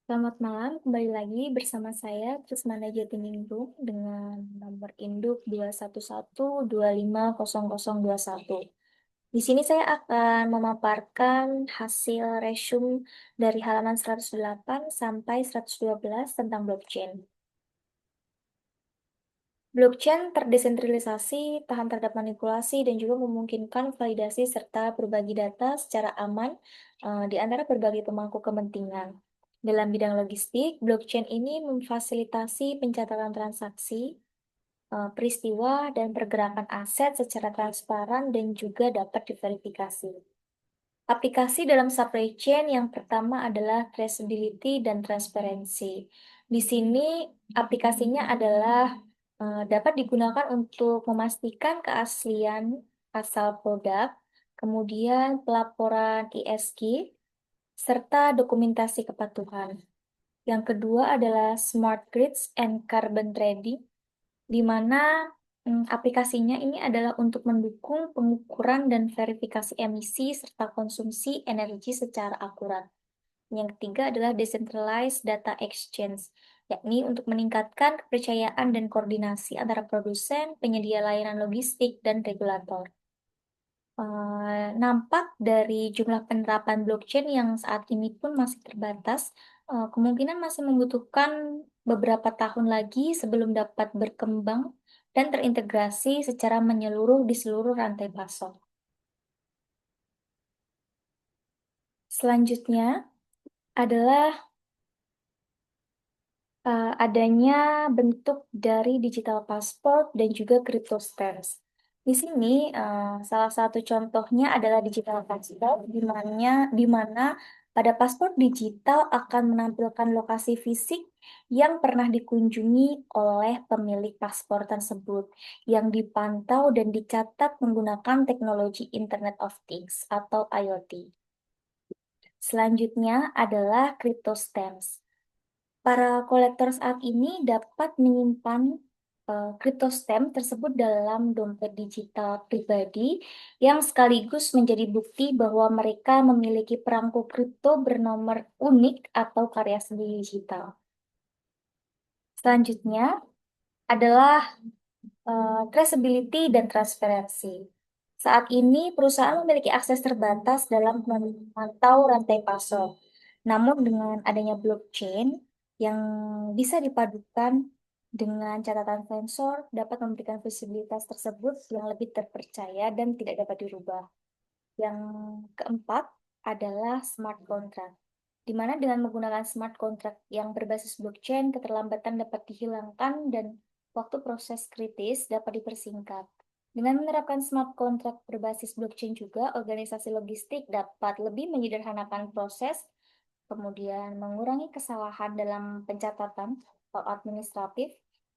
Selamat malam, kembali lagi bersama saya Trismana Jatiningrum dengan nomor induk 211250021. Di sini saya akan memaparkan hasil resume dari halaman 108 sampai 112 tentang blockchain. Blockchain terdesentralisasi, tahan terhadap manipulasi, dan juga memungkinkan validasi serta berbagi data secara aman di antara berbagai pemangku kepentingan. Dalam bidang logistik, blockchain ini memfasilitasi pencatatan transaksi, peristiwa, dan pergerakan aset secara transparan dan juga dapat diverifikasi. Aplikasi dalam supply chain yang pertama adalah traceability dan transparency. Di sini aplikasinya adalah dapat digunakan untuk memastikan keaslian asal produk, kemudian pelaporan ESG, serta dokumentasi kepatuhan. Yang kedua adalah smart grids and carbon trading, di mana aplikasinya ini adalah untuk mendukung pengukuran dan verifikasi emisi serta konsumsi energi secara akurat. Yang ketiga adalah decentralized data exchange, yakni untuk meningkatkan kepercayaan dan koordinasi antara produsen, penyedia layanan logistik, dan regulator. Nampak dari jumlah penerapan blockchain yang saat ini pun masih terbatas, kemungkinan masih membutuhkan beberapa tahun lagi sebelum dapat berkembang dan terintegrasi secara menyeluruh di seluruh rantai pasok. Selanjutnya adalah adanya bentuk dari digital passport dan juga crypto stamps. Di sini salah satu contohnya adalah digital passport di mana pada paspor digital akan menampilkan lokasi fisik yang pernah dikunjungi oleh pemilik paspor tersebut yang dipantau dan dicatat menggunakan teknologi Internet of Things atau IoT. Selanjutnya adalah crypto stamps. Para kolektor saat ini dapat menyimpan cryptostem tersebut dalam dompet digital pribadi yang sekaligus menjadi bukti bahwa mereka memiliki perangko kripto bernomor unik atau karya seni digital. Selanjutnya adalah traceability dan transparansi. Saat ini perusahaan memiliki akses terbatas dalam memantau rantai pasok. Namun dengan adanya blockchain yang bisa dipadukan dengan catatan sensor dapat memberikan visibilitas tersebut yang lebih terpercaya dan tidak dapat dirubah. Yang keempat adalah smart contract, di mana dengan menggunakan smart contract yang berbasis blockchain, keterlambatan dapat dihilangkan dan waktu proses kritis dapat dipersingkat. Dengan menerapkan smart contract berbasis blockchain juga, organisasi logistik dapat lebih menyederhanakan proses, kemudian mengurangi kesalahan dalam pencatatan atau administratif,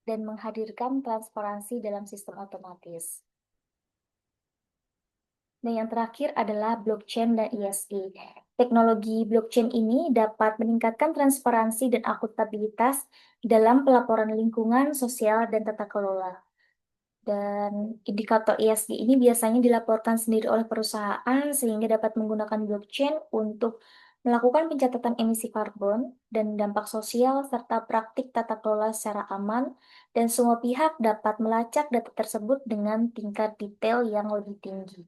dan menghadirkan transparansi dalam sistem otomatis. Dan yang terakhir adalah blockchain dan ESG. Teknologi blockchain ini dapat meningkatkan transparansi dan akuntabilitas dalam pelaporan lingkungan, sosial, dan tata kelola. Dan indikator ESG ini biasanya dilaporkan sendiri oleh perusahaan sehingga dapat menggunakan blockchain untuk melakukan pencatatan emisi karbon dan dampak sosial serta praktik tata kelola secara aman, dan semua pihak dapat melacak data tersebut dengan tingkat detail yang lebih tinggi.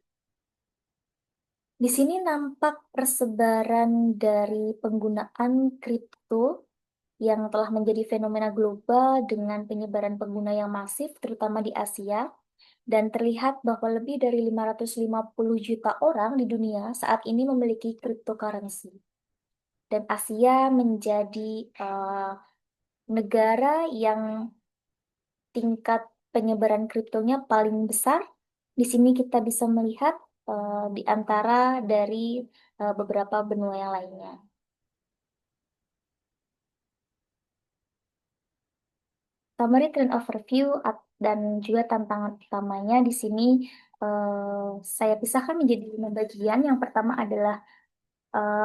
Di sini nampak persebaran dari penggunaan kripto yang telah menjadi fenomena global dengan penyebaran pengguna yang masif, terutama di Asia, dan terlihat bahwa lebih dari 550 juta orang di dunia saat ini memiliki cryptocurrency. Dan Asia menjadi negara yang tingkat penyebaran kriptonya paling besar. Di sini kita bisa melihat di antara dari beberapa benua yang lainnya. Summary trend overview dan juga tantangan utamanya di sini saya pisahkan menjadi 5 bagian. Yang pertama adalah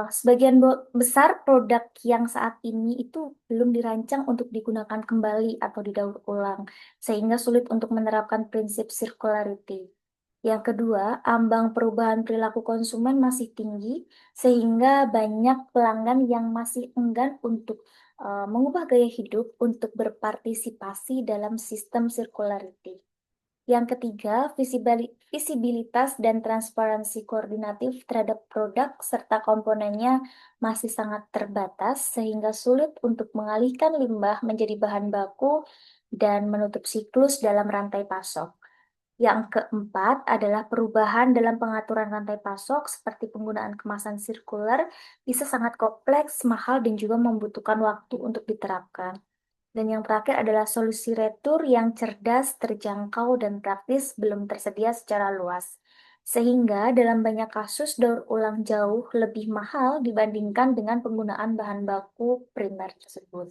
sebagian besar produk yang saat ini itu belum dirancang untuk digunakan kembali atau didaur ulang, sehingga sulit untuk menerapkan prinsip circularity. Yang kedua, ambang perubahan perilaku konsumen masih tinggi, sehingga banyak pelanggan yang masih enggan untuk mengubah gaya hidup untuk berpartisipasi dalam sistem circularity. Yang ketiga, visibilitas dan transparansi koordinatif terhadap produk serta komponennya masih sangat terbatas, sehingga sulit untuk mengalihkan limbah menjadi bahan baku dan menutup siklus dalam rantai pasok. Yang keempat adalah perubahan dalam pengaturan rantai pasok, seperti penggunaan kemasan sirkular, bisa sangat kompleks, mahal, dan juga membutuhkan waktu untuk diterapkan. Dan yang terakhir adalah solusi retur yang cerdas, terjangkau, dan praktis belum tersedia secara luas. Sehingga dalam banyak kasus daur ulang jauh lebih mahal dibandingkan dengan penggunaan bahan baku primer tersebut.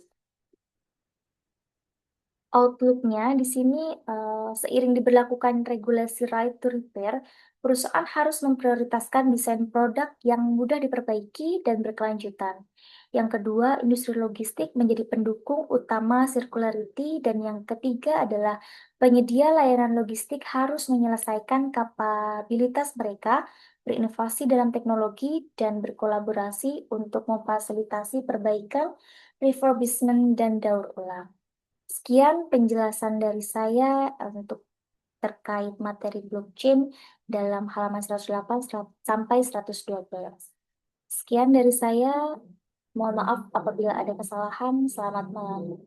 Outlook-nya di sini seiring diberlakukan regulasi right to repair, perusahaan harus memprioritaskan desain produk yang mudah diperbaiki dan berkelanjutan. Yang kedua, industri logistik menjadi pendukung utama circularity, dan yang ketiga adalah penyedia layanan logistik harus menyelesaikan kapabilitas mereka, berinovasi dalam teknologi, dan berkolaborasi untuk memfasilitasi perbaikan, refurbishment, dan daur ulang. Sekian penjelasan dari saya untuk terkait materi blockchain dalam halaman 108 sampai 112. Sekian dari saya. Mohon maaf apabila ada kesalahan. Selamat malam.